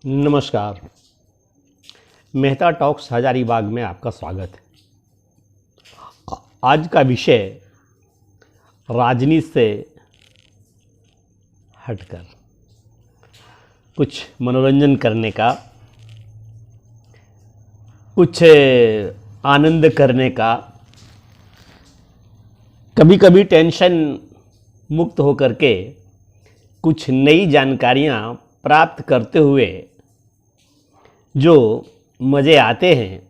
नमस्कार। मेहता टॉक्स हजारीबाग में आपका स्वागत है। आज का विषय राजनीति से हटकर कुछ मनोरंजन करने का, कुछ आनंद करने का, कभी कभी टेंशन मुक्त होकर के कुछ नई जानकारियाँ प्राप्त करते हुए जो मज़े आते हैं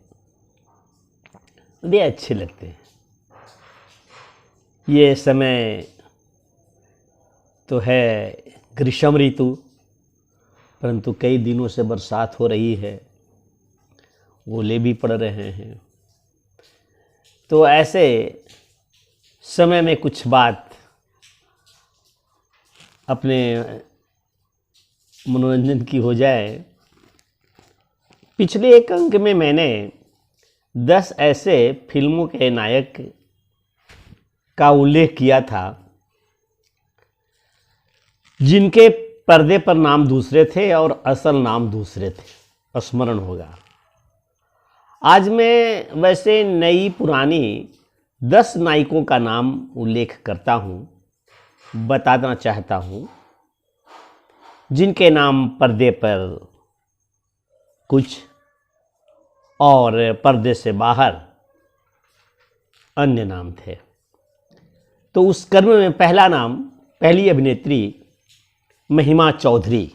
वे अच्छे लगते हैं। ये समय तो है ग्रीष्म ऋतु, परंतु कई दिनों से बरसात हो रही है, ओले भी पड़ रहे हैं। तो ऐसे समय में कुछ बात अपने मनोरंजन की हो जाए। पिछले एक अंक में मैंने 10 ऐसे फिल्मों के नायक का उल्लेख किया था जिनके पर्दे पर नाम दूसरे थे और असल नाम दूसरे थे। स्मरण होगा। आज मैं वैसे नई पुरानी 10 नायकों का नाम उल्लेख करता हूँ, बताना चाहता हूँ, जिनके नाम पर्दे पर कुछ और पर्दे से बाहर अन्य नाम थे। तो उस क्रम में पहला नाम, पहली अभिनेत्री महिमा चौधरी।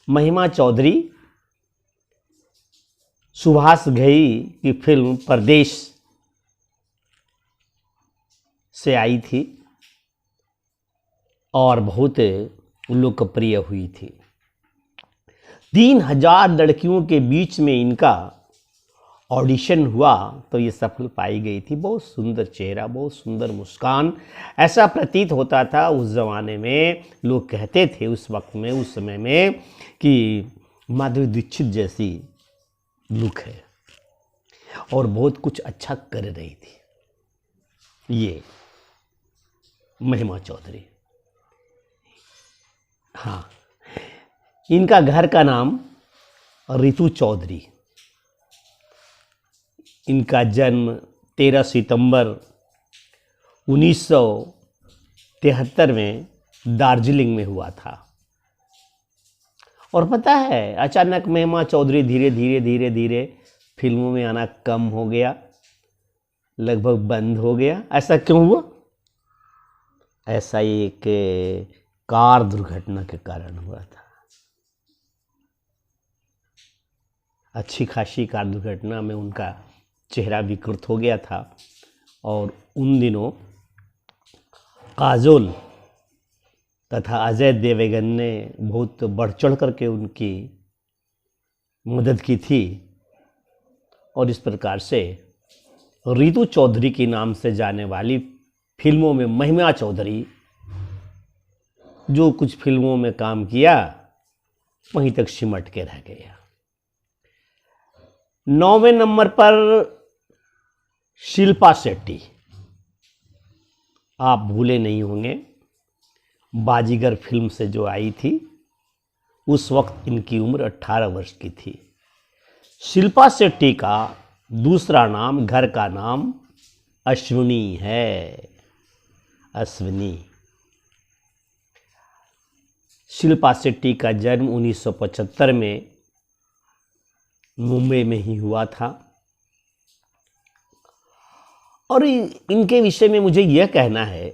महिमा चौधरी सुभाष घई की फिल्म परदेश से आई थी और बहुत लोकप्रिय हुई थी। 3000 लड़कियों के बीच में इनका ऑडिशन हुआ तो ये सफल पाई गई थी। बहुत सुंदर चेहरा, बहुत सुंदर मुस्कान, ऐसा प्रतीत होता था उस ज़माने में। लोग कहते थे उस वक्त में, उस समय में, कि माधुरी दीक्षित जैसी लुक है और बहुत कुछ अच्छा कर रही थी ये महिमा चौधरी। हाँ, इनका घर का नाम रितु चौधरी। इनका जन्म 13 सितंबर 1973 में दार्जिलिंग में हुआ था। और पता है, अचानक महिमा चौधरी धीरे धीरे धीरे धीरे फिल्मों में आना कम हो गया, लगभग बंद हो गया। ऐसा क्यों हुआ? ऐसा एक कार दुर्घटना के कारण हुआ था। अच्छी खासी कार दुर्घटना में उनका चेहरा विकृत हो गया था और उन दिनों काजोल तथा अजय देवगन ने बहुत बढ़ चढ़ करके उनकी मदद की थी और इस प्रकार से रितु चौधरी के नाम से जाने वाली फिल्मों में महिमा चौधरी जो कुछ फिल्मों में काम किया वहीं तक सिमट के रह गया। 9वें नंबर पर शिल्पा शेट्टी। आप भूले नहीं होंगे, बाजीगर फिल्म से जो आई थी उस वक्त इनकी उम्र 18 वर्ष की थी। शिल्पा शेट्टी का दूसरा नाम, घर का नाम अश्विनी है। अश्विनी। शिल्पा शेट्टी का जन्म 1975 में मुंबई में ही हुआ था। और इनके विषय में मुझे यह कहना है,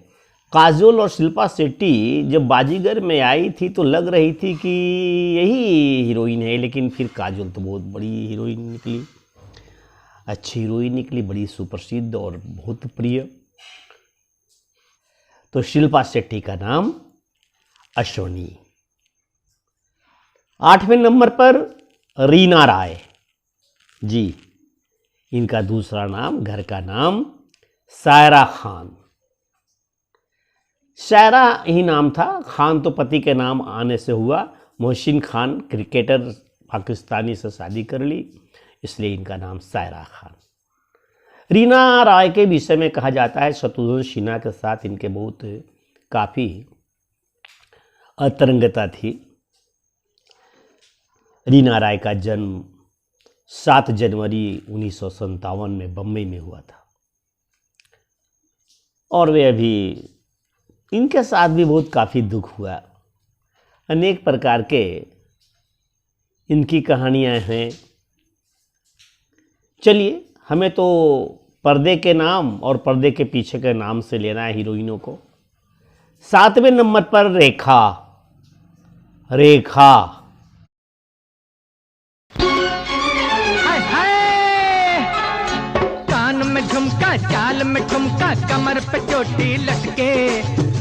काजोल और शिल्पा शेट्टी जब बाजीगर में आई थी तो लग रही थी कि यही हीरोइन है, लेकिन फिर काजोल तो बहुत बड़ी हीरोइन निकली, अच्छी हीरोइन निकली, बड़ी सुप्रसिद्ध और बहुत प्रिय। तो शिल्पा शेट्टी का नाम अश्विनी। 8वें नंबर पर रीना राय जी। इनका दूसरा नाम, घर का नाम सायरा खान। शायरा ही नाम था, खान तो पति के नाम आने से हुआ। मोहसिन खान क्रिकेटर पाकिस्तानी से शादी कर ली। इसलिए इनका नाम सायरा खान। रीना राय के विषय में कहा जाता है शत्रुघ्न सिन्हा के साथ इनके बहुत काफ़ी अंतरंगता थी। रीना राय का जन्म 7 जनवरी 1957 में बम्बई में हुआ था और वे अभी इनके साथ भी बहुत काफ़ी दुख हुआ। अनेक प्रकार के इनकी कहानियां हैं। चलिए, हमें तो पर्दे के नाम और पर्दे के पीछे के नाम से लेना है हीरोइनों को। 7वें नंबर पर रेखा। रेखा हाय हाय, कान में झुमका, चाल में ठुमका, कमर पे चोटी लटके,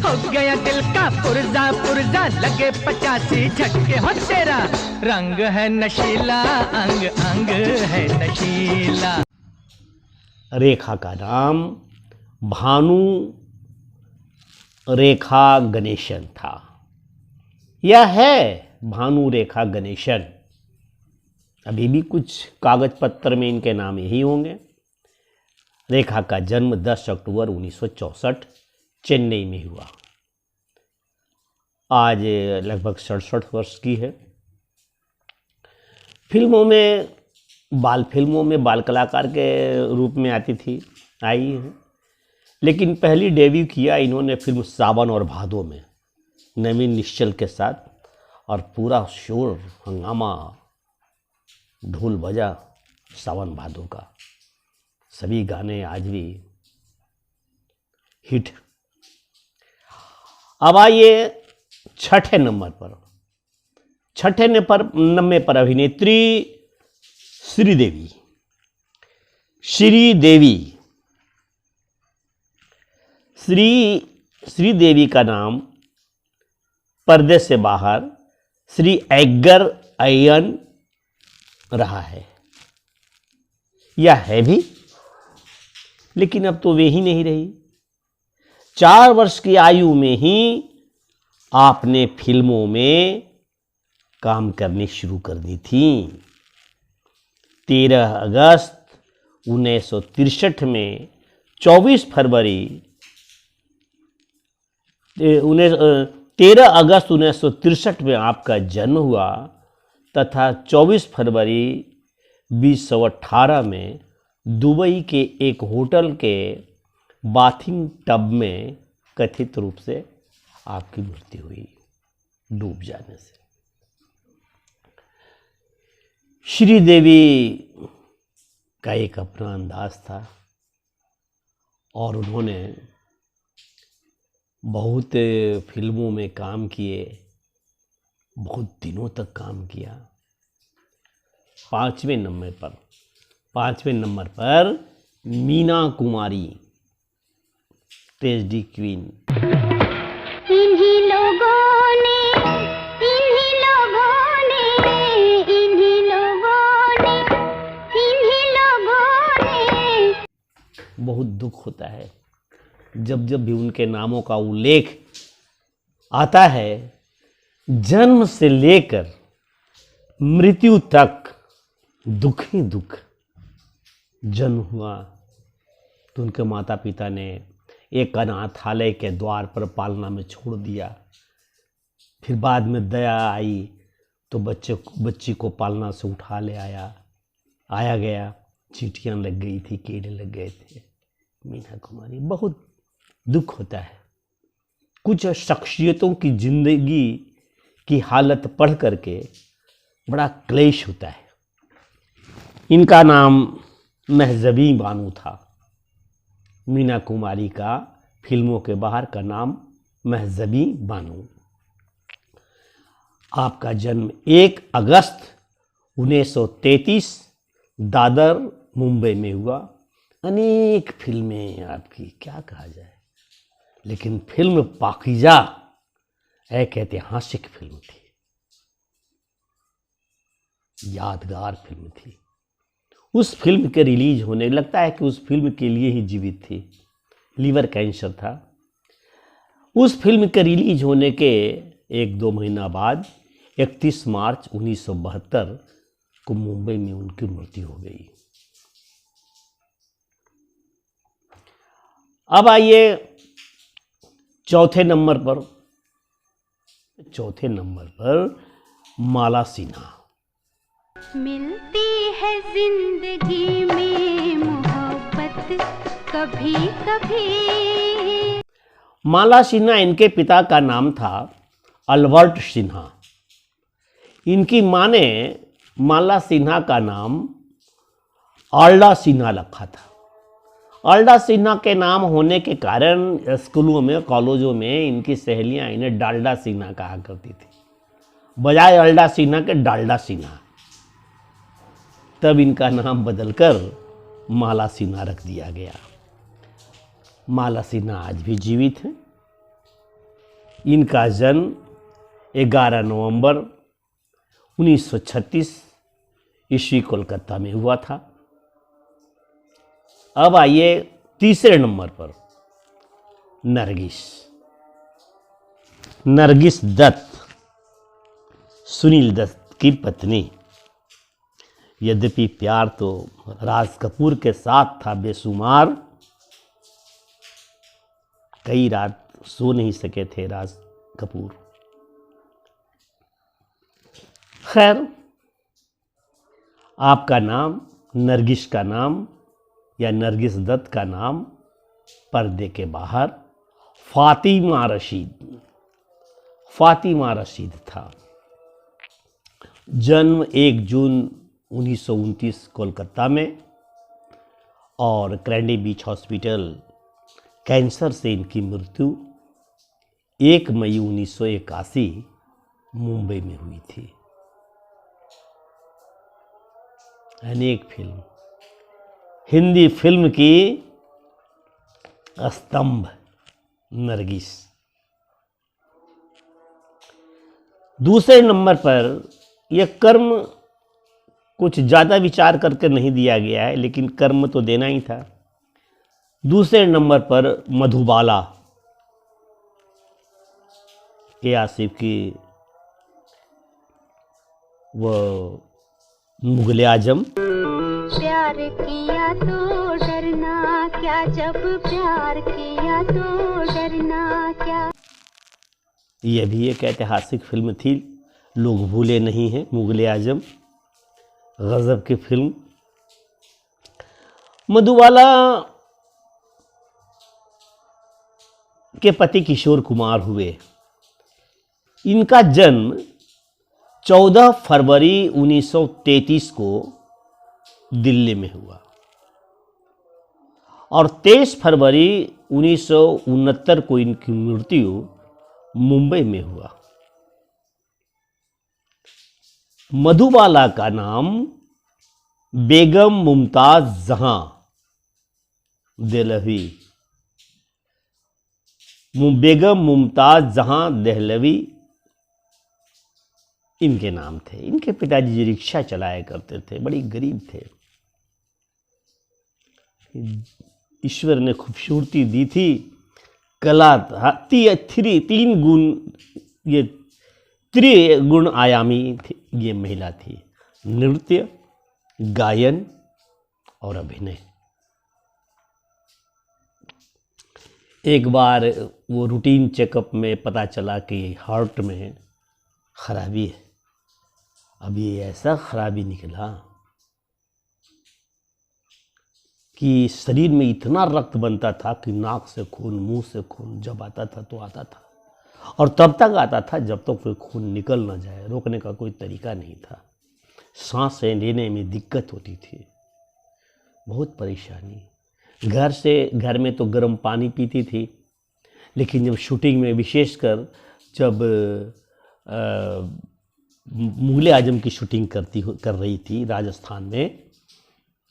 हो गया दिल का पुर्जा पुर्जा, लगे 85 झटके। हो तेरा रंग है नशीला, अंग अंग है नशीला। रेखा का नाम भानु रेखा गणेशन था। यह है भानु रेखा गणेशन। अभी भी कुछ कागज पत्र में इनके नाम यही होंगे। रेखा का जन्म 10 अक्टूबर 1964 चेन्नई में हुआ। आज लगभग 67 वर्ष की है। बाल फिल्मों में बाल कलाकार के रूप में आती थी, आई है। लेकिन पहली डेब्यू किया इन्होंने फिल्म सावन और भादो में नवीन निश्चल के साथ, और पूरा शोर हंगामा ढोल बजा सावन भादो का। सभी गाने आज भी हिट। अब आइए छठे नंबर पर। छठे नंबर पर अभिनेत्री श्रीदेवी। श्रीदेवी का नाम पर्दे से बाहर श्री एग्गर अय्यन रहा है। यह है भी, लेकिन अब तो वे ही नहीं रही। 4 वर्ष की आयु में ही आपने फिल्मों में काम करनी शुरू कर दी थी। 13 अगस्त 1963 में 13 अगस्त 1963 में आपका जन्म हुआ तथा 24 फरवरी 2018 में दुबई के एक होटल के बाथिंग टब में कथित रूप से आपकी मृत्यु हुई डूब जाने से। श्रीदेवी का एक अपना अंदाज था और उन्होंने बहुत फिल्मों में काम किए, बहुत दिनों तक काम किया। 5वें नंबर पर मीना कुमारी, ट्रेजेडी क्वीन। इन्हीं लोगों ने बहुत दुख होता है जब जब भी उनके नामों का उल्लेख आता है। जन्म से लेकर मृत्यु तक दुख ही दुख। जन्म हुआ तो उनके माता पिता ने एक अनाथालय के द्वार पर पालना में छोड़ दिया। फिर बाद में दया आई तो बच्ची को पालना से उठा ले आया गया। चींटियाँ लग गई थी, कीड़े लग गए थे। मीना कुमारी, बहुत दुख होता है। कुछ शख्सियतों की जिंदगी की हालत पढ़ करके बड़ा क्लेश होता है। इनका नाम महजबी बानू था। मीना कुमारी का फिल्मों के बाहर का नाम महजबी बानू। आपका जन्म 1 अगस्त 1933 दादर मुंबई में हुआ। अनेक फिल्में आपकी क्या कहा जाए, लेकिन फिल्म पाकीज़ा एक ऐतिहासिक फिल्म थी, यादगार फिल्म थी। उस फिल्म के रिलीज होने, लगता है कि उस फिल्म के लिए ही जीवित थी। लीवर कैंसर था। उस फिल्म के रिलीज होने के 1-2 महीना बाद 31 मार्च 1972 को मुंबई में उनकी मृत्यु हो गई। अब आइए चौथे नंबर पर माला सिन्हा। मिलती है जिंदगी में मोहब्बत कभी कभी। माला सिन्हा, इनके पिता का नाम था अल्बर्ट सिन्हा। इनकी मां ने माला सिन्हा का नाम आल्डा सिन्हा रखा था। आल्डा सिन्हा के नाम होने के कारण स्कूलों में, कॉलेजों में इनकी सहेलियां इन्हें डाल्डा सिन्हा कहा करती थी, बजाय आल्डा सिन्हा के डाल्डा सिन्हा। तब इनका नाम बदलकर माला सिन्हा रख दिया गया। माला सिन्हा आज भी जीवित हैं। इनका जन्म 11 नवंबर 1936 ईस्वी कोलकाता में हुआ था। अब आइए तीसरे नंबर पर नरगिस दत्त, सुनील दत्त की पत्नी। यद्यपि प्यार तो राज कपूर के साथ था बेशुमार, कई रात सो नहीं सके थे राज कपूर। खैर, आपका नाम, नरगिस का नाम या नरगिस दत्त का नाम पर्दे के बाहर फातिमा रशीद था। जन्म 1 जून 1929 कोलकाता में और क्रैंडी बीच हॉस्पिटल, कैंसर से इनकी मृत्यु 1 मई 1981 मुंबई में हुई थी। अनेक फिल्म, हिंदी फिल्म की स्तंभ नरगिस। दूसरे नंबर पर यह कर्म कुछ ज़्यादा विचार करके नहीं दिया गया है, लेकिन कर्म तो देना ही था। दूसरे नंबर पर मधुबाला, ए आसिफ की वो मुगले आजम। प्यार किया तो डरना क्या, जब प्यार किया तो डरना क्या। यह भी एक ऐतिहासिक फिल्म थी, लोग भूले नहीं हैं। मुगले आजम गजब की फिल्म। मधुबाला के पति किशोर कुमार हुए। इनका जन्म 14 फरवरी 1933 को दिल्ली में हुआ और 23 फरवरी 1969 को इनकी मृत्यु मुंबई में हुआ। मधुबाला का नाम बेगम मुमताज जहां देहलवी, बेगम मुमताज जहां देहलवी इनके नाम थे। इनके पिताजी रिक्शा चलाया करते थे, बड़ी गरीब थे। ईश्वर ने खूबसूरती दी थी, कला, तीन गुण, ये त्रिगुण आयामी थी ये महिला थी। नृत्य, गायन और अभिनय। एक बार वो रूटीन चेकअप में पता चला कि हार्ट में खराबी है। अब ये ऐसा खराबी निकला कि शरीर में इतना रक्त बनता था कि नाक से खून, मुंह से खून जब आता था तो आता था, और तब तक आता था जब तक कोई खून निकल ना जाए। रोकने का कोई तरीका नहीं था। सांसें लेने में दिक्कत होती थी, बहुत परेशानी। घर में तो गर्म पानी पीती थी, लेकिन जब शूटिंग में, विशेषकर जब मुगले आजम की शूटिंग कर रही थी राजस्थान में,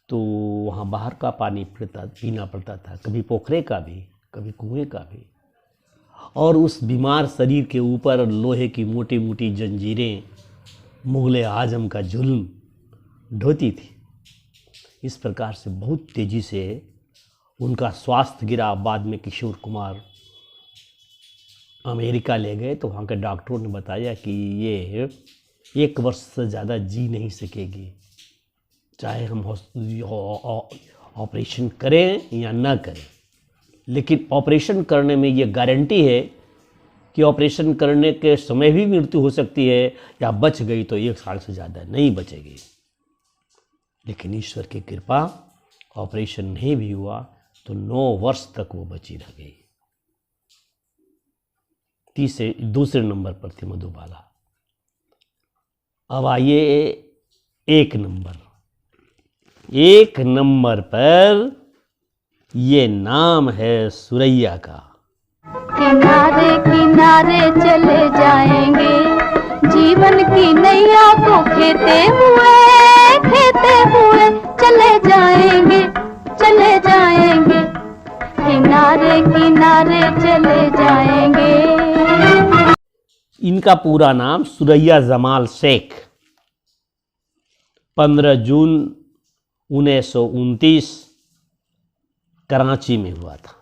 तो वहाँ बाहर का पानी पीना पड़ता था, कभी पोखरे का भी, कभी कुएं का भी। और उस बीमार शरीर के ऊपर लोहे की मोटी मोटी जंजीरें मुगले आजम का जुल्म ढोती थी। इस प्रकार से बहुत तेज़ी से उनका स्वास्थ्य गिरा। बाद में किशोर कुमार अमेरिका ले गए तो वहाँ के डॉक्टरों ने बताया कि ये 1 वर्ष से ज़्यादा जी नहीं सकेगी, चाहे हम ऑपरेशन करें या ना करें। लेकिन ऑपरेशन करने में ये गारंटी है कि ऑपरेशन करने के समय भी मृत्यु हो सकती है, या बच गई तो 1 साल से ज़्यादा नहीं बचेगी। लेकिन ईश्वर की कृपा, ऑपरेशन नहीं भी हुआ तो 9 वर्ष तक वो बची रह गई। दूसरे नंबर पर थी मधुबाला। अब आइए 1 नंबर। 1 नंबर पर ये नाम है सुरैया का। किनारे किनारे चले जाएंगे, जीवन की नैया को खेते हुए चले जाएंगे, चले जाएंगे, किनारे किनारे चले जाएंगे। इनका पूरा नाम सुरैया जमाल शेख 15 जून 1929 कराची में हुआ था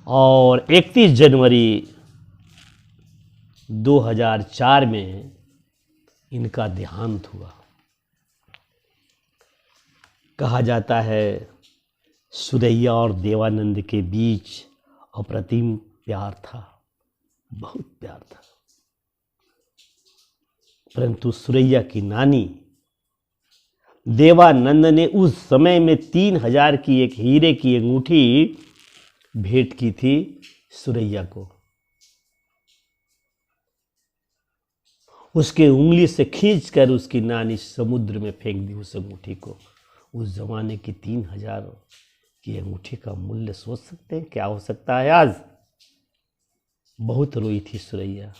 और 31 जनवरी 2004 में इनका देहांत हुआ। कहा जाता है सुरैया और देवानंद के बीच अप्रतिम प्यार था, बहुत प्यार था। परंतु सुरैया की नानी देवानंद ने उस समय में 3000 की एक हीरे की अंगूठी भेंट की थी सुरैया को। उसके उंगली से खींचकर उसकी नानी समुद्र में फेंक दी उस अंगूठी को। उस जमाने की 3000 की अंगूठी का मूल्य सोच सकते हैं क्या हो सकता है आज। बहुत रोई थी सुरैया।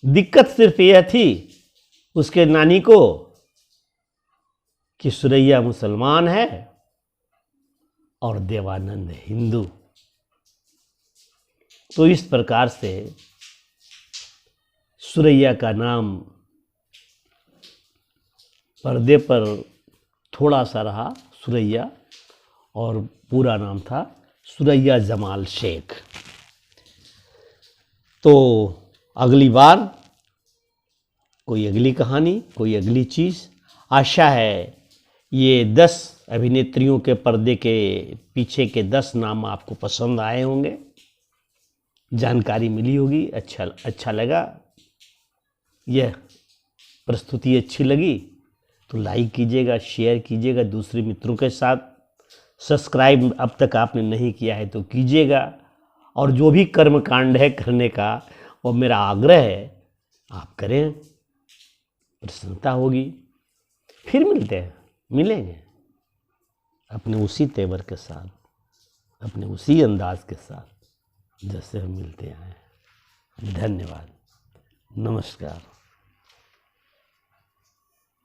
दिक्कत सिर्फ यह थी उसके नानी को कि सुरैया मुसलमान है और देवानंद हिंदू। तो इस प्रकार से सुरैया का नाम पर्दे पर थोड़ा सा रहा सुरैया, और पूरा नाम था सुरैया जमाल शेख। तो अगली बार कोई अगली कहानी, कोई अगली चीज़। आशा है ये 10 अभिनेत्रियों के पर्दे के पीछे के 10 नाम आपको पसंद आए होंगे, जानकारी मिली होगी, अच्छा लगा। यह प्रस्तुति अच्छी लगी तो लाइक कीजिएगा, शेयर कीजिएगा दूसरे मित्रों के साथ। सब्सक्राइब अब तक आपने नहीं किया है तो कीजिएगा। और जो भी कर्म कांड है करने का, वो मेरा आग्रह है आप करें, प्रसन्नता होगी। फिर मिलेंगे अपने उसी तेवर के साथ, अपने उसी अंदाज के साथ जैसे हम मिलते आए हैं। धन्यवाद, नमस्कार।